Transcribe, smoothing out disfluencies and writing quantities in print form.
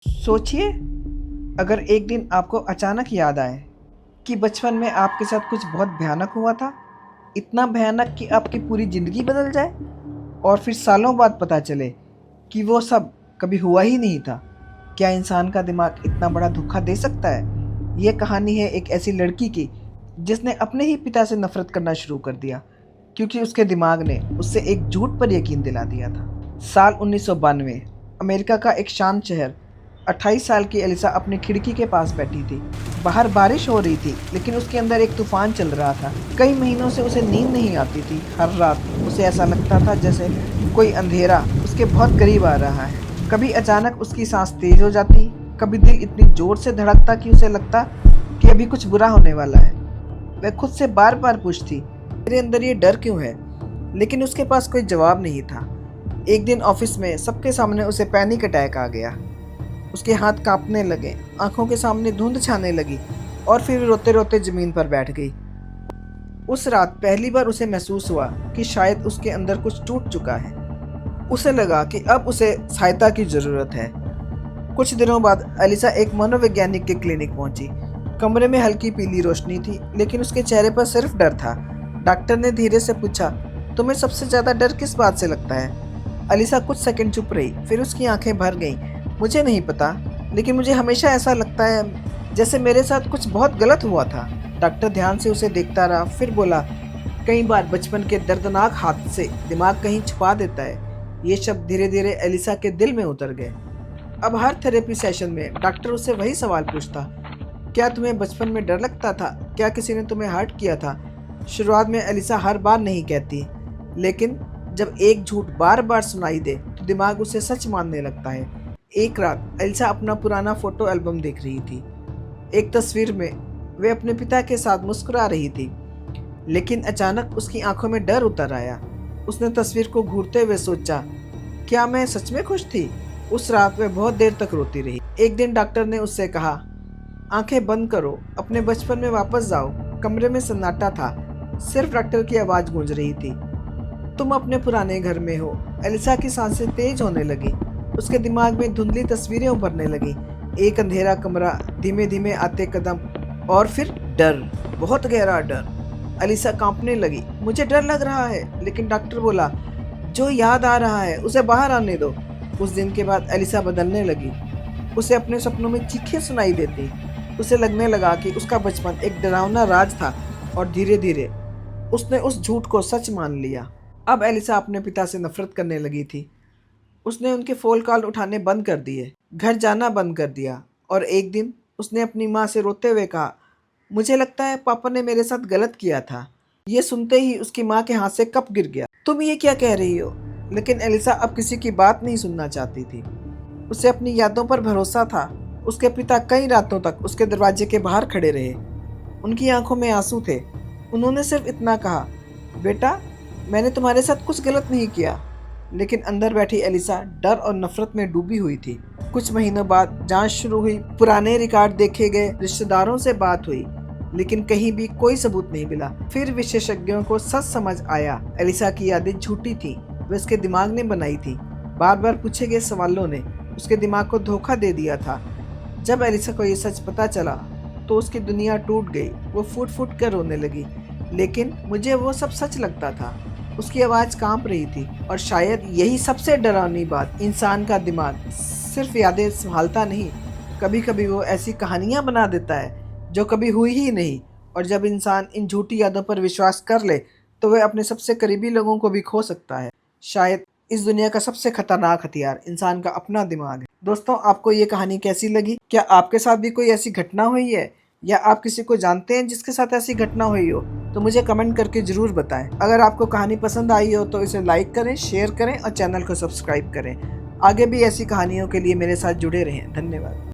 सोचिए, अगर एक दिन आपको अचानक याद आए कि बचपन में आपके साथ कुछ बहुत भयानक हुआ था, इतना भयानक कि आपकी पूरी ज़िंदगी बदल जाए और फिर सालों बाद पता चले कि वो सब कभी हुआ ही नहीं था। क्या इंसान का दिमाग इतना बड़ा धोखा दे सकता है? ये कहानी है एक ऐसी लड़की की जिसने अपने ही पिता से नफ़रत करना शुरू कर दिया क्योंकि उसके दिमाग ने उससे एक झूठ पर यकीन दिला दिया था। साल 1992, अमेरिका का एक शांत शहर। 28 साल की एलिसा अपनी खिड़की के पास बैठी थी। बाहर बारिश हो रही थी, लेकिन उसके अंदर एक तूफान चल रहा था। कई महीनों से उसे नींद नहीं आती थी। हर रात उसे ऐसा लगता था जैसे कोई अंधेरा उसके बहुत करीब आ रहा है। कभी अचानक उसकी सांस तेज हो जाती, कभी दिल इतनी जोर से धड़कता कि उसे लगता कि अभी कुछ बुरा होने वाला है। वह खुद से बार बार पूछती, मेरे अंदर ये डर क्यों है? लेकिन उसके पास कोई जवाब नहीं था। एक दिन ऑफिस में सबके सामने उसे पैनिक अटैक आ गया। उसके हाथ कांपने लगे, आंखों के सामने धुंध छाने लगी और फिर रोते रोते जमीन पर बैठ गई। उस रात पहली बार उसे महसूस हुआ कि शायद उसके अंदर कुछ टूट चुका है। उसे लगा कि अब उसे सहायता की जरूरत है। कुछ दिनों बाद एलिसा एक मनोवैज्ञानिक के क्लिनिक पहुंची। कमरे में हल्की पीली रोशनी थी, लेकिन उसके चेहरे पर सिर्फ डर था। डॉक्टर ने धीरे से पूछा, तुम्हें सबसे ज्यादा डर किस बात से लगता है? एलिसा कुछ सेकंड चुप रही, फिर उसकी आंखें भर गईं। मुझे नहीं पता, लेकिन मुझे हमेशा ऐसा लगता है जैसे मेरे साथ कुछ बहुत गलत हुआ था। डॉक्टर ध्यान से उसे देखता रहा, फिर बोला, कई बार बचपन के दर्दनाक हादसे दिमाग कहीं छुपा देता है। ये शब्द धीरे धीरे एलिसा के दिल में उतर गए। अब हर थेरेपी सेशन में डॉक्टर उससे वही सवाल पूछता, क्या तुम्हें बचपन में डर लगता था? क्या किसी ने तुम्हें हर्ट किया था? शुरुआत में एलिसा हर बार नहीं कहती, लेकिन जब एक झूठ बार बार सुनाई दे तो दिमाग उसे सच मानने लगता है। एक रात एलिसा अपना पुराना फोटो एल्बम देख रही थी। एक तस्वीर में वे अपने पिता के साथ मुस्कुरा रही थी, लेकिन अचानक उसकी आंखों में डर उतर आया। उसने तस्वीर को घूरते हुए सोचा, क्या मैं सच में खुश थी? उस रात वह बहुत देर तक रोती रही। एक दिन डॉक्टर ने उससे कहा, आंखें बंद करो, अपने बचपन में वापस जाओ। कमरे में सन्नाटा था, सिर्फ डॉक्टर की आवाज़ गूंज रही थी, तुम अपने पुराने घर में हो। एलिसा की सांसें तेज होने लगी। उसके दिमाग में धुंधली तस्वीरें उभरने लगी। एक अंधेरा कमरा, धीमे धीमे आते कदम और फिर डर, बहुत गहरा डर। एलिसा कांपने लगी, मुझे डर लग रहा है। लेकिन डॉक्टर बोला, जो याद आ रहा है उसे बाहर आने दो। उस दिन के बाद एलिसा बदलने लगी। उसे अपने सपनों में चीखें सुनाई देती। उसे लगने लगा कि उसका बचपन एक डरावना राज था और धीरे धीरे उसने उस झूठ को सच मान लिया। अब एलिसा अपने पिता से नफरत करने लगी थी। उसने उनके फ़ोन कॉल उठाने बंद कर दिए, घर जाना बंद कर दिया और एक दिन उसने अपनी माँ से रोते हुए कहा, मुझे लगता है पापा ने मेरे साथ गलत किया था। ये सुनते ही उसकी माँ के हाथ से कप गिर गया। तुम ये क्या कह रही हो? लेकिन एलिसा अब किसी की बात नहीं सुनना चाहती थी। उसे अपनी यादों पर भरोसा था। उसके पिता कई रातों तक उसके दरवाजे के बाहर खड़े रहे। उनकी आंखों में आंसू थे। उन्होंने सिर्फ इतना कहा, बेटा, मैंने तुम्हारे साथ कुछ गलत नहीं किया। लेकिन अंदर बैठी एलिसा डर और नफरत में डूबी हुई थी। कुछ महीनों बाद जांच शुरू हुई, पुराने रिकॉर्ड देखे गए, रिश्तेदारों से बात हुई, लेकिन कहीं भी कोई सबूत नहीं मिला। फिर विशेषज्ञों को सच समझ आया, एलिसा की यादें झूठी थी, वे उसके दिमाग ने बनाई थी। बार बार पूछे गए सवालों ने उसके दिमाग को धोखा दे दिया था। जब एलिसा को ये सच पता चला तो उसकी दुनिया टूट गई। वो फूट फूट कर रोने लगी। लेकिन मुझे वो सब सच लगता था। उसकी आवाज़ कांप रही थी और शायद यही सबसे डरावनी बात, इंसान का दिमाग सिर्फ यादें संभालता नहीं, कभी कभी वो ऐसी कहानियां बना देता है जो कभी हुई ही नहीं। और जब इंसान इन झूठी यादों पर विश्वास कर ले तो वह अपने सबसे करीबी लोगों को भी खो सकता है। शायद इस दुनिया का सबसे खतरनाक हथियार इंसान का अपना दिमाग है। दोस्तों, आपको ये कहानी कैसी लगी? क्या आपके साथ भी कोई ऐसी घटना हुई है या आप किसी को जानते हैं जिसके साथ ऐसी घटना हुई हो? तो मुझे कमेंट करके ज़रूर बताएं। अगर आपको कहानी पसंद आई हो तो इसे लाइक करें, शेयर करें और चैनल को सब्सक्राइब करें। आगे भी ऐसी कहानियों के लिए मेरे साथ जुड़े रहें। धन्यवाद।